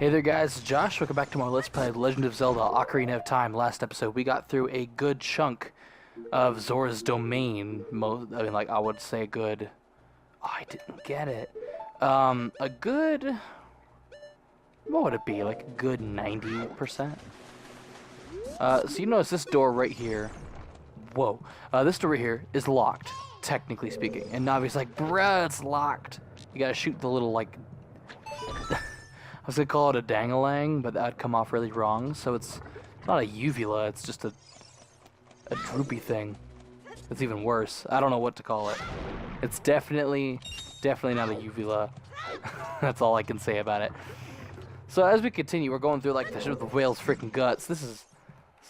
Hey there guys, it's Josh. Welcome back to my Let's Play Legend of Zelda Ocarina of Time. Last episode we got through a good chunk of Zora's Domain. I would say a good... Oh, I didn't get it. A good... What would it be? Like a good 90%? So you notice this door right here... Whoa. This door right here is locked, technically speaking. And Navi's like, bruh, it's locked. You gotta shoot the little, like... I was going to call it a dangalang, but that would come off really wrong. So it's not a uvula, it's just a droopy thing. It's even worse. I don't know what to call it. It's definitely not a uvula. That's all I can say about it. So as we continue, we're going through like the whale's freaking guts. This is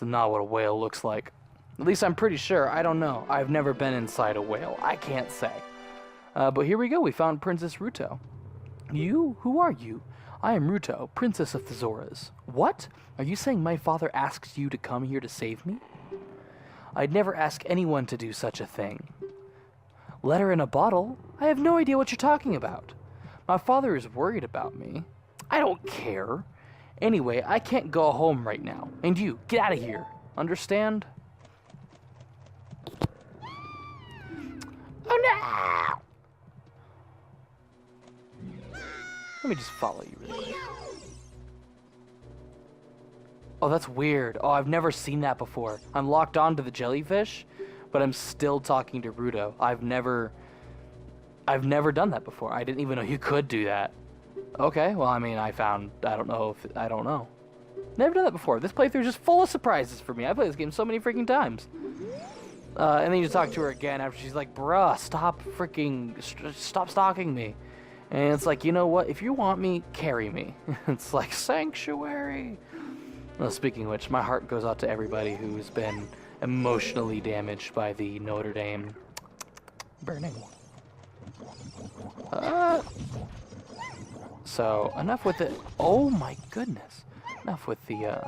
not what a whale looks like. At least I'm pretty sure. I don't know. I've never been inside a whale. I can't say. But here we go. We found Princess Ruto. You? Who are you? I am Ruto, Princess of the Zoras. What? Are you saying my father asked you to come here to save me? I'd never ask anyone to do such a thing. Letter in a bottle? I have no idea what you're talking about. My father is worried about me. I don't care. Anyway, I can't go home right now. And you, get out of here. Understand? Oh no! Let me just follow you really quick. Oh, that's weird. Oh, I've never seen that before. I'm locked onto the jellyfish, but I'm still talking to Ruto. I've never done that before. I didn't even know you could do that. Okay, well, I mean, I don't know. Never done that before. This playthrough is just full of surprises for me. I played this game so many freaking times. And then you just talk to her again after she's like, bruh, stop stalking me. And it's like, you know what? If you want me, carry me. It's like, sanctuary. Well, speaking of which, my heart goes out to everybody who's been emotionally damaged by the Notre Dame burning. So, enough with it. Oh my goodness. Enough with the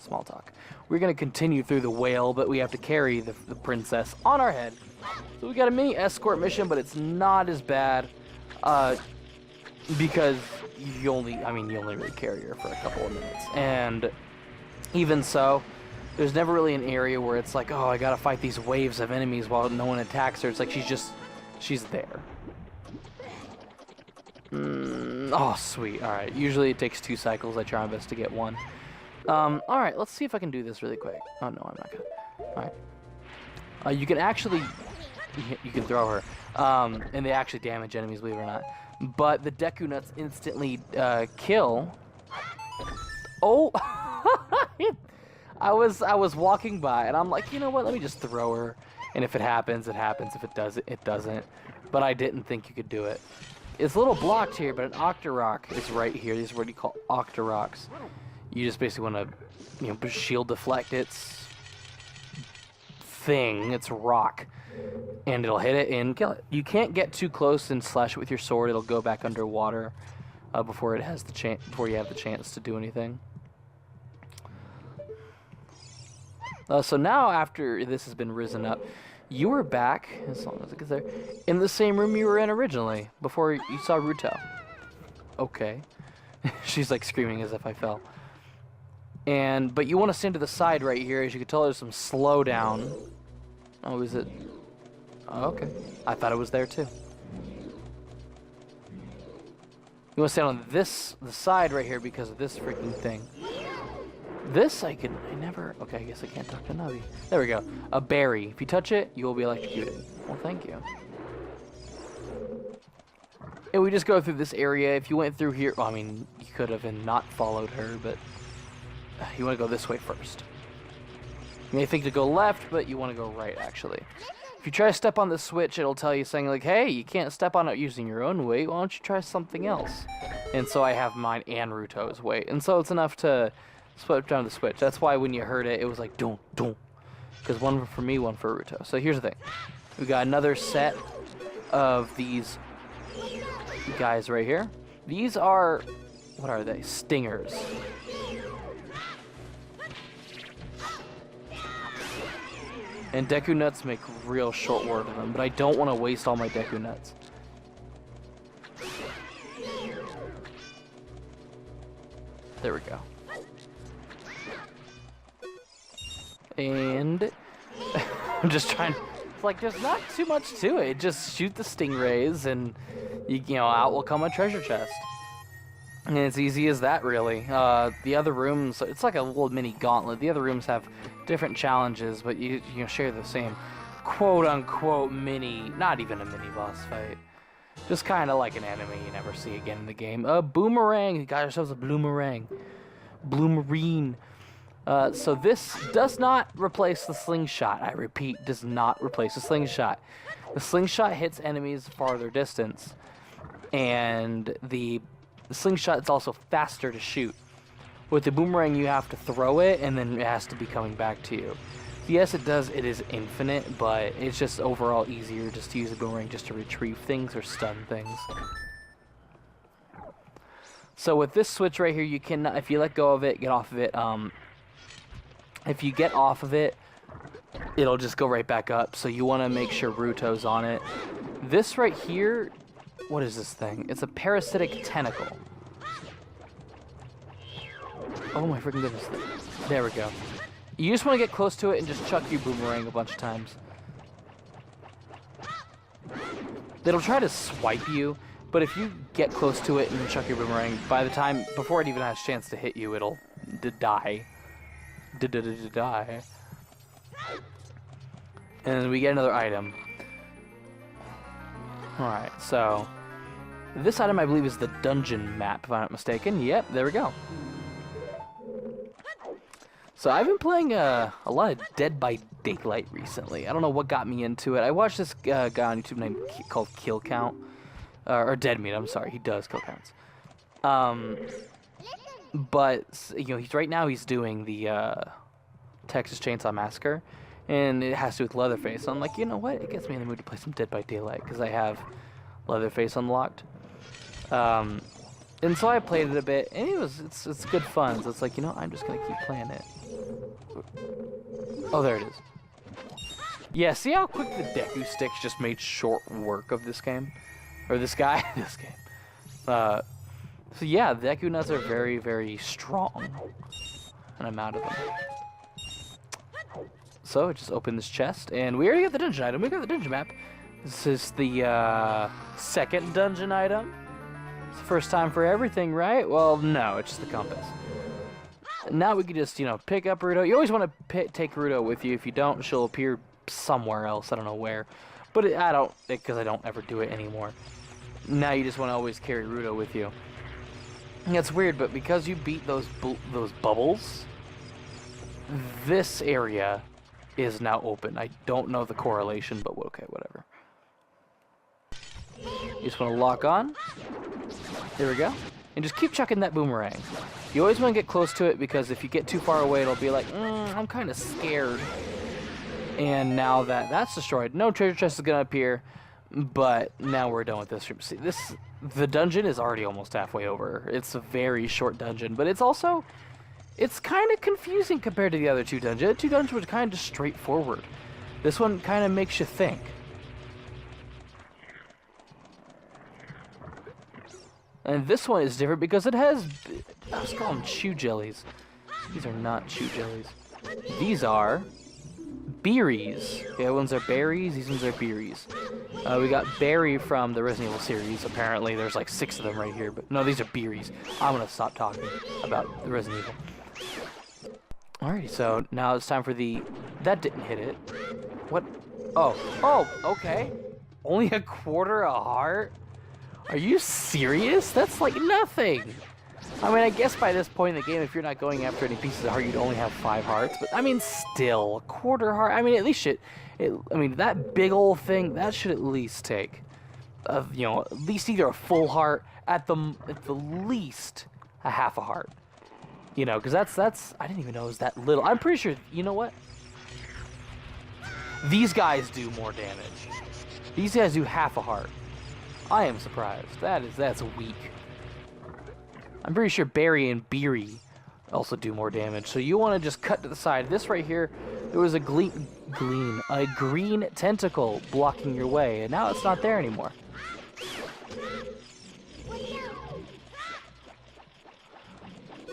small talk. We're going to continue through the whale, but we have to carry the princess on our head. So we got a mini escort mission, but it's not as bad. Because you only really carry her for a couple of minutes. And even so, there's never really an area where it's like, oh, I gotta fight these waves of enemies while no one attacks her. It's like she's there. Oh, sweet. Alright, usually it takes 2 cycles. I try my best to get 1. Alright, let's see if I can do this really quick. Oh, no, I'm not gonna. Alright. You can actually... You can throw her. And they actually damage enemies, believe it or not. But the Deku Nuts instantly kill. Oh! I was walking by, and I'm like, you know what? Let me just throw her. And if it happens, it happens. If it doesn't, it doesn't. But I didn't think you could do it. It's a little blocked here, but an Octorok is right here. These are what you call Octoroks. You just basically want to, shield deflect its thing. It's rock. And it'll hit it and kill it. You can't get too close and slash it with your sword. It'll go back underwater before you have the chance to do anything. So now, after this has been risen up, you were back, as long as it gets there, in the same room you were in originally before you saw Ruto. Okay, she's like screaming as if I fell. But you want to stand to the side right here. As you can tell, there's some slowdown. Oh, is it? Oh, okay. I thought it was there too. You want to stand on the side right here because of this freaking thing. This I never... Okay, I guess I can't talk to Navi. There we go. A berry. If you touch it, you will be electrocuted. Well, thank you. And we just go through this area. If you went through here... Well, I mean, you could have and not followed her, but... You want to go this way first. You may think to go left, but you want to go right, actually. If you try to step on the switch, it'll tell you saying like, hey, you can't step on it using your own weight. Why don't you try something else? And so I have mine and Ruto's weight. And so it's enough to split down the switch. That's why when you heard it, it was like, don't. Because one for me, one for Ruto. So here's the thing. We got another set of these guys right here. These are, what are they? Stingers. And Deku Nuts make real short work of them, but I don't want to waste all my Deku Nuts. There we go. And I'm just trying. It's like there's not too much to it. Just shoot the stingrays, and you know, out will come a treasure chest. And it's easy as that, really. The other rooms, it's like a little mini gauntlet. The other rooms have different challenges, but you share the same quote-unquote mini, not even a mini boss fight. Just kind of like an enemy you never see again in the game. A boomerang. You got yourselves a bloomerang. Bloomerine. So this does not replace the slingshot. I repeat, does not replace the slingshot. The slingshot hits enemies farther distance. And the slingshot is also faster to shoot. With the boomerang, you have to throw it, and then it has to be coming back to you. Yes, it does. It is infinite, but it's just overall easier just to use the boomerang just to retrieve things or stun things. So with this switch right here, you can, if you let go of it, get off of it. If you get off of it, it'll just go right back up. So you want to make sure Ruto's on it. This right here, what is this thing? It's a parasitic tentacle. Oh my freaking goodness. There we go. You just want to get close to it and just chuck your boomerang a bunch of times. It'll try to swipe you, but if you get close to it and chuck your boomerang, by the time, before it even has a chance to hit you, it'll die. Die. And we get another item. Alright, so this item I believe is the dungeon map, if I'm not mistaken. Yep, there we go. So I've been playing a lot of Dead by Daylight recently. I don't know what got me into it. I watched this guy on YouTube called Kill Count. Or Dead Meat, I'm sorry. He does kill counts. But, you know, right now he's doing the Texas Chainsaw Massacre. And it has to do with Leatherface. So I'm like, you know what? It gets me in the mood to play some Dead by Daylight. Because I have Leatherface unlocked. And so I played it a bit. And it's good fun. So it's like, you know, I'm just going to keep playing it. Oh, there it is. Yeah, see how quick the Deku sticks just made short work of this game? Or this guy? This game. So yeah, the Deku nuts are very, very strong. And I'm out of them. So, just open this chest, and we already got the dungeon item. We got the dungeon map. This is the second dungeon item. It's the first time for everything, right? Well, no, it's just the compass. Now we can just, you know, pick up Ruto. You always want to take Ruto with you. If you don't, she'll appear somewhere else. I don't know where. But I don't, because I don't ever do it anymore. Now you just want to always carry Ruto with you. And it's weird, but because you beat those bubbles, this area is now open. I don't know the correlation, but okay, whatever. You just want to lock on. There we go. And just keep chucking that boomerang. You always want to get close to it, because if you get too far away, it'll be like, I'm kind of scared. And now that that's destroyed, no treasure chest is going to appear, but now we're done with this room. See, the dungeon is already almost halfway over. It's a very short dungeon, but it's also, it's kind of confusing compared to the other two dungeons. The two dungeons were kind of just straightforward. This one kind of makes you think. And this one is different because it has, let's call them chew jellies. These are not chew jellies. These are berries. The other ones are berries, these ones are berries. We got berry from the Resident Evil series. Apparently there's like 6 of them right here, but no, these are berries. I'm gonna stop talking about the Resident Evil. Alrighty, so now it's time for the, that didn't hit it. What? Oh, okay. Only a quarter a heart? Are you serious? That's like nothing. I mean, I guess by this point in the game, if you're not going after any pieces of heart, you'd only have 5 hearts. But I mean, still, a quarter heart. I mean, at least I mean, that big old thing, that should at least take, you know, at least either a full heart, at the least a half a heart. You know, because that's I didn't even know it was that little. I'm pretty sure. You know what? These guys do more damage. These guys do half a heart. I am surprised. That's weak. I'm pretty sure Berry and Beery also do more damage. So you want to just cut to the side. This right here, there was a green tentacle blocking your way, and now it's not there anymore.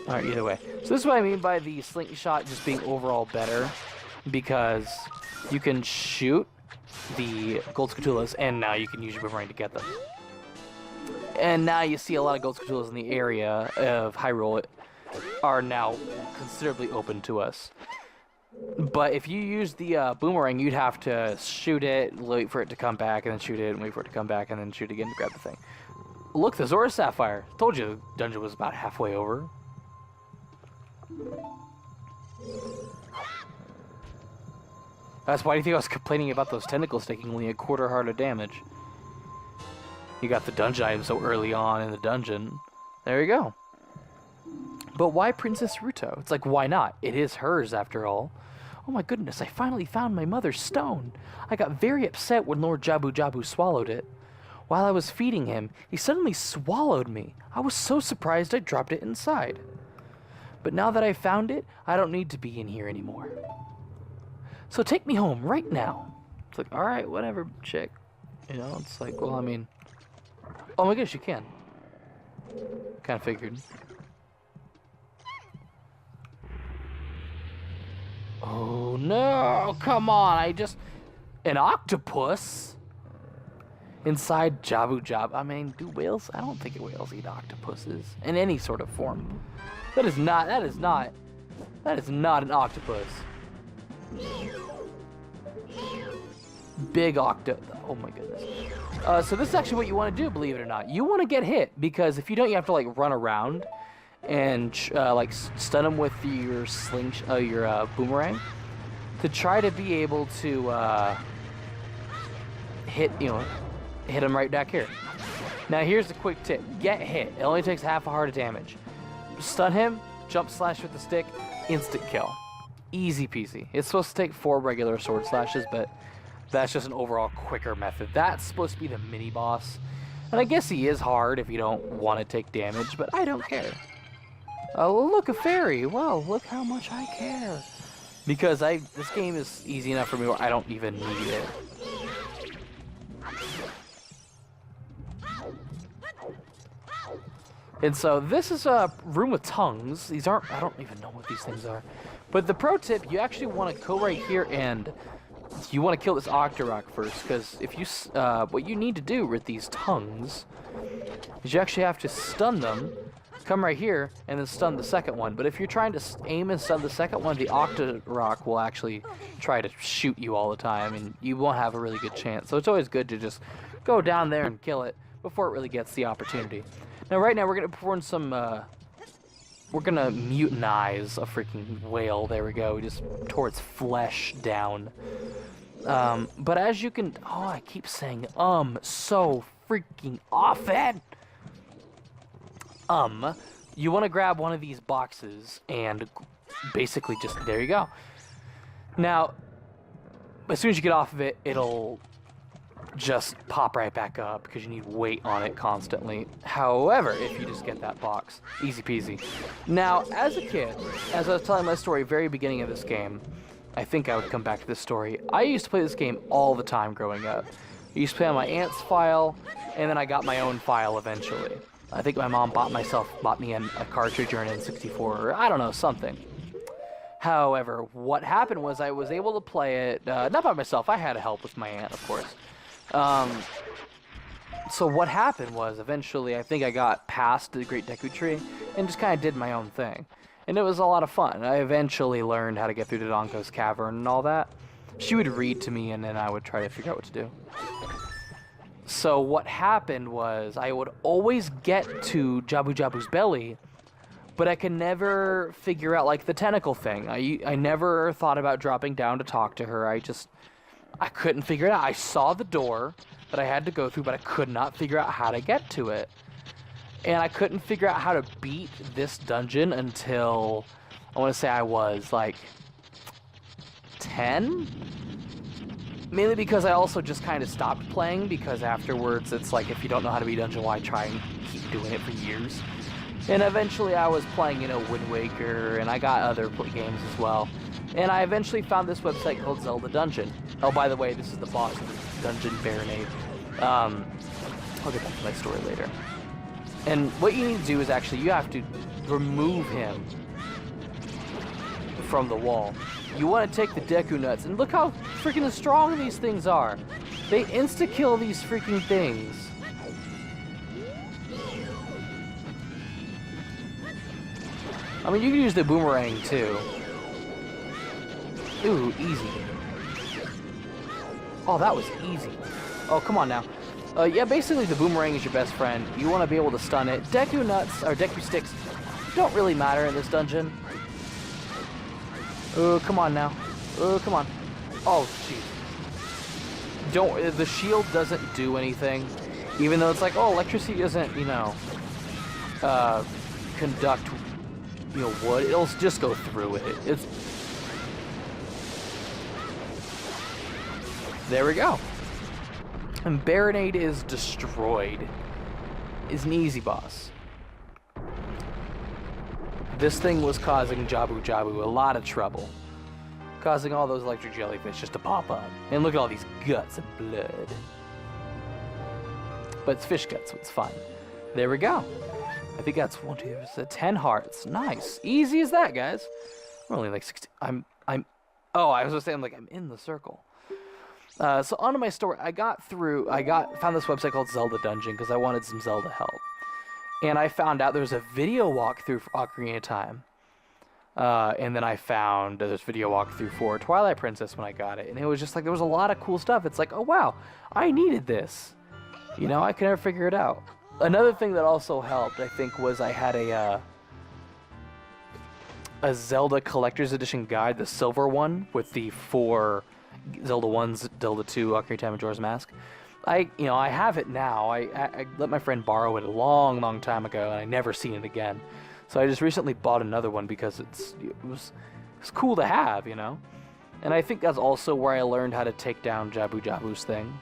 Alright, either way. So this is what I mean by the slingshot just being overall better, because you can shoot the gold Skulltulas, and now you can use your boomerang to get them. And now you see a lot of gold Skulltulas in the area of Hyrule are now considerably open to us. But if you use the boomerang, you'd have to shoot it, wait for it to come back, and then shoot it, and wait for it to come back, and then shoot again to grab the thing. Look, the Zora Sapphire. Told you the dungeon was about halfway over. That's why do you think I was complaining about those tentacles taking only a quarter heart of damage? You got the dungeon item so early on in the dungeon. There you go. But why Princess Ruto? It's like, why not? It is hers, after all. Oh my goodness, I finally found my mother's stone. I got very upset when Lord Jabu Jabu swallowed it. While I was feeding him, he suddenly swallowed me. I was so surprised I dropped it inside. But now that I found it, I don't need to be in here anymore. So take me home right now. It's like, alright, whatever, chick. You know, it's like, well, I mean... Oh my gosh, you can. Kind of figured. Oh no, come on, an octopus? Inside Jabu Jabu. I mean, do whales? I don't think whales eat octopuses in any sort of form. That is not an octopus. Big oh my goodness. So this is actually what you want to do, believe it or not. You want to get hit, because if you don't, you have to like run around and like stun them with your boomerang to try to be able to hit them right back here. Now here's the quick tip: get hit. It only takes half a heart of damage. Stun him, jump slash with the stick, instant kill. Easy peasy. It's supposed to take 4 regular sword slashes, but that's just an overall quicker method. That's supposed to be the mini boss, and I guess he is hard if you don't want to take damage, but I don't care. Oh, look, a fairy. Wow, look how much I care. Because this game is easy enough for me where I don't even need it. And so this is a room with tongues. These aren't, I don't even know what these things are. But the pro tip, you actually want to go right here and you want to kill this Octorok first, because if you, what you need to do with these tongues is you actually have to stun them, come right here, and then stun the second one. But if you're trying to aim and stun the second one, the Octorok will actually try to shoot you all the time, and you won't have a really good chance. So it's always good to just go down there and kill it before it really gets the opportunity. Now, right now, we're going to perform some, we're going to mutinize a freaking whale. There we go. We just tore its flesh down. But as you can, oh, I keep saying, so freaking often. You want to grab one of these boxes and basically just, there you go. Now, as soon as you get off of it, it'll just pop right back up because you need weight on it constantly. However, if you just get that box, easy peasy. Now, as a kid, as I was telling my story very beginning of this game, I think I would come back to this story. I used to play this game all the time growing up. I used to play on my aunt's file, and then I got my own file eventually. I think my mom bought me a cartridge or an N64, or I don't know, something. However, what happened was I was able to play it, not by myself, I had help with my aunt, of course. So what happened was, eventually, I think I got past the Great Deku Tree, and just kind of did my own thing. And it was a lot of fun. I eventually learned how to get through the Donko's Cavern and all that. She would read to me, and then I would try to figure out what to do. So what happened was, I would always get to Jabu Jabu's belly, but I could never figure out, like, the tentacle thing. I never thought about dropping down to talk to her. I couldn't figure it out. I saw the door that I had to go through, but I could not figure out how to get to it. And I couldn't figure out how to beat this dungeon until, I want to say I was, like, 10? Mainly because I also just kind of stopped playing, because afterwards it's like, if you don't know how to beat dungeon, why try and keep doing it for years? And eventually I was playing, Wind Waker, and I got other games as well. And I eventually found this website called Zelda Dungeon. Oh, by the way, this is the boss of the Dungeon Baronade. I'll get back to my story later. And what you need to do is actually, you have to remove him from the wall. You want to take the Deku Nuts, and look how freaking strong these things are. They insta-kill these freaking things. I mean, you can use the boomerang too. Ooh, easy. Oh, that was easy. Oh, come on now. Yeah, basically the boomerang is your best friend. You want to be able to stun it. Deku Nuts, or Deku Sticks, don't really matter in this dungeon. Oh, come on now. Oh, come on. Oh, jeez. The shield doesn't do anything. Even though it's like, oh, electricity doesn't, you know, conduct, you know, wood. It'll just go through it. There we go. And Baronade is destroyed. Is an easy boss. This thing was causing Jabu Jabu a lot of trouble. Causing all those electric jellyfish just to pop up. And look at all these guts and blood. But it's fish guts, so it's fun. There we go. I think that's 1, 2, 3, 10 hearts. This. Easy as that, guys. We're only like 16. Oh, I was gonna say I'm in the circle. So onto my story. I found this website called Zelda Dungeon because I wanted some Zelda help. And I found out there was a video walkthrough for Ocarina of Time. And then I found this video walkthrough for Twilight Princess when I got it. And it was just like, there was a lot of cool stuff. It's like, oh wow, I needed this. You know, I could never figure it out. Another thing that also helped, I think, was I had a Zelda Collector's Edition guide, the silver one, with the 4 Zelda 1s, Zelda 2, Ocarina of Time, and Majora's Mask. I have it now. I let my friend borrow it a long, long time ago, and I never seen it again. So I just recently bought another one because it's cool to have, you know? And I think that's also where I learned how to take down Jabu Jabu's thing.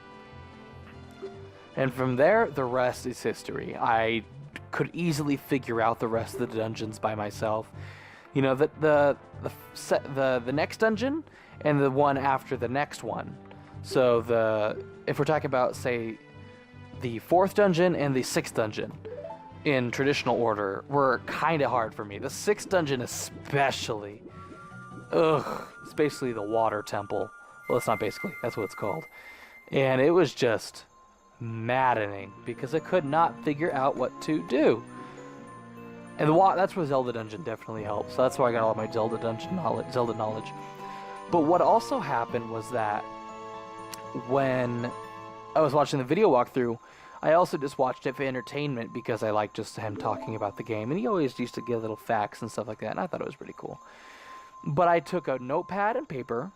And from there, the rest is history. I could easily figure out the rest of the dungeons by myself. You know, the next dungeon and the one after the next one. So if we're talking about, say, the 4th dungeon and the 6th dungeon in traditional order were kind of hard for me. The 6th dungeon especially. It's basically the water temple. Well, it's not basically. That's what it's called. And it was just maddening because I could not figure out what to do. And that's where Zelda Dungeon definitely helps. So that's where I got all my Zelda knowledge. But what also happened was that when I was watching the video walkthrough, I also just watched it for entertainment because I liked just him talking about the game. And he always used to give little facts and stuff like that, and I thought it was pretty cool. But I took a notepad and paper,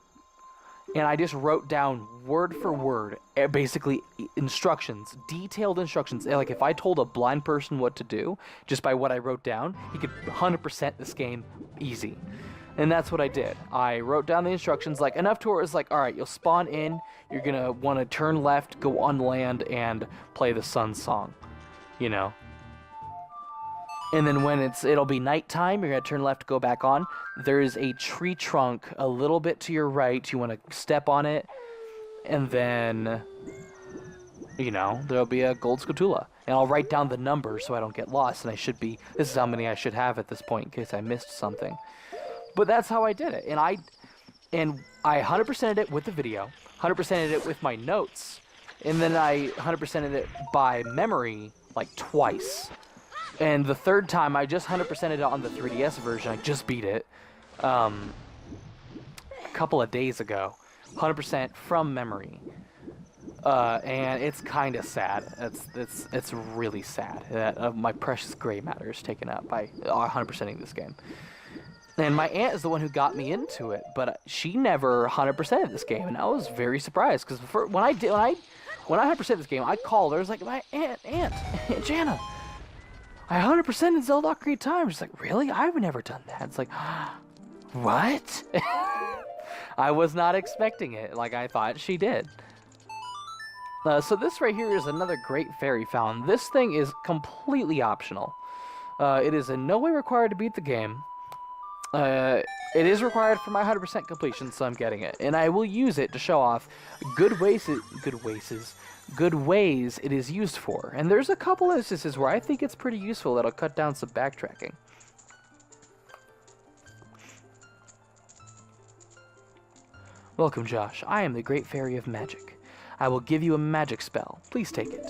and I just wrote down word for word, basically instructions, detailed instructions. Like if I told a blind person what to do, just by what I wrote down, he could 100% this game easy. And that's what I did. I wrote down the instructions, like enough to where it was like, all right, you'll spawn in, you're going to want to turn left, go on land, and play the sun song, you know. And then when it'll be nighttime, you're going to turn left, go back on. There is a tree trunk a little bit to your right. You want to step on it, and then, you know, there'll be a gold scutula. And I'll write down the number so I don't get lost, and this is how many I should have at this point in case I missed something. But that's how I did it, and I 100%ed it with the video, 100%ed it with my notes, and then I 100%ed it by memory like twice. And the third time, I just 100%ed it on the 3DS version. I just beat it a couple of days ago, 100% from memory, and it's kind of sad. It's really sad that my precious gray matter is taken up by 100%ing this game. And my aunt is the one who got me into it, but she never 100%ed this game, and I was very surprised because when I 100%ed this game, I called her. I was like, my Aunt Jana, I 100%ed Zelda Ocarina of Time. She's like, really? I've never done that. It's like, what? I was not expecting it like I thought she did. So this right here is another great fairy fountain. This thing is completely optional. It is in no way required to beat the game. It is required for my 100% completion, so I'm getting it. And I will use it to show off good ways it is used for. And there's a couple instances where I think it's pretty useful that'll cut down some backtracking. Welcome, Josh. I am the Great Fairy of Magic. I will give you a magic spell. Please take it.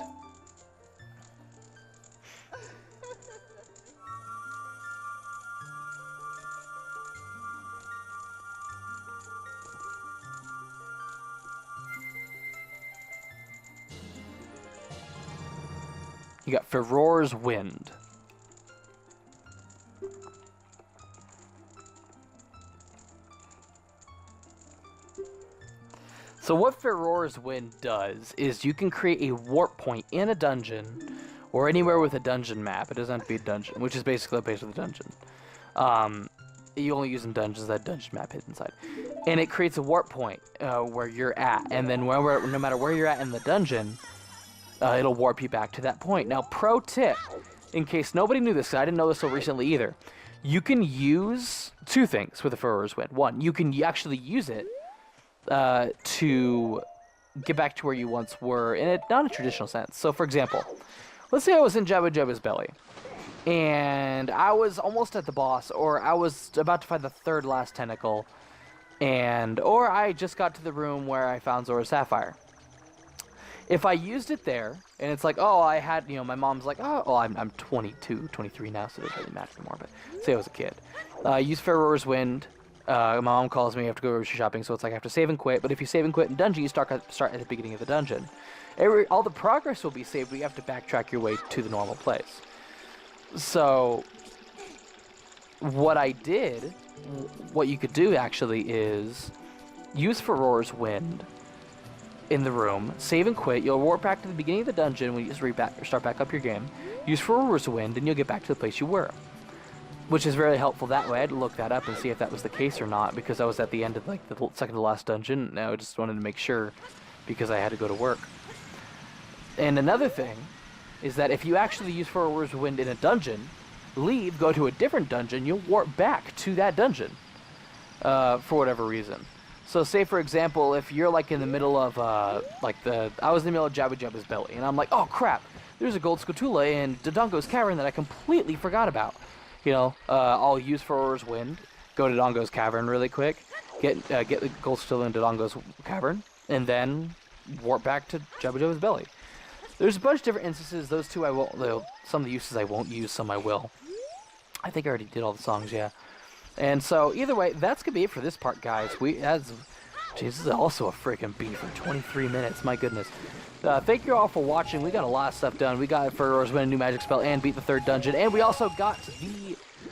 You got Feror's Wind. So what Feror's Wind does is you can create a warp point in a dungeon or anywhere with a dungeon map. It doesn't have to be a dungeon, which is basically a base of the dungeon. You only use in dungeons that dungeon map hidden inside. And it creates a warp point where you're at, and then no matter where you're at in the dungeon, it'll warp you back to that point. Now, pro tip, in case nobody knew this, because I didn't know this so recently either, you can use two things with the Feror's Wind. One, you can actually use it to get back to where you once were in a non-traditional sense. So, for example, let's say I was in Jabba Jabba's belly, and I was almost at the boss, or I was about to find the third last tentacle, or I just got to the room where I found Zora's Sapphire. If I used it there, and it's like, oh, I had, my mom's like, oh, I'm 22, 23 now, so it doesn't really matter anymore, but say I was a kid. Use Feror's Wind. My mom calls me, I have to go grocery shopping, so it's like I have to save and quit. But if you save and quit in dungeon, you start at the beginning of the dungeon. All the progress will be saved, but you have to backtrack your way to the normal place. So, what you could do actually is use Feror's Wind in the room, save and quit. You'll warp back to the beginning of the dungeon when you just start back up your game. Use Feror's Wind, and you'll get back to the place you were. Which is very helpful that way. I had to look that up and see if that was the case or not, because I was at the end of like the second to last dungeon, and I just wanted to make sure because I had to go to work. And another thing is that if you actually use Feror's Wind in a dungeon, leave, go to a different dungeon, you'll warp back to that dungeon for whatever reason. So say, for example, if you're like in the middle of, I was in the middle of Jabba Jabba's belly, and I'm like, oh crap, there's a gold scutula in Dodongo's cavern that I completely forgot about. I'll use Feror's Wind, go to Dodongo's cavern really quick, get the gold scutula in Dodongo's cavern, and then warp back to Jabba Jabba's belly. There's a bunch of different instances. Those two I won't, some of the uses I won't use, some I will. I think I already did all the songs, yeah. And so, either way, that's going to be it for this part, guys. Jeez, this is also a freaking beat for 23 minutes, my goodness. Thank you all for watching. We got a lot of stuff done. We got Feror's Wind, a new magic spell, and beat the third dungeon. And we also got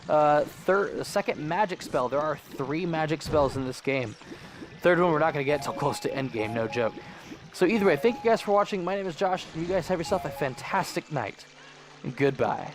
the second magic spell. There are 3 magic spells in this game. Third one we're not going to get until close to endgame, no joke. So either way, thank you guys for watching. My name is Josh, and you guys have yourself a fantastic night. And goodbye.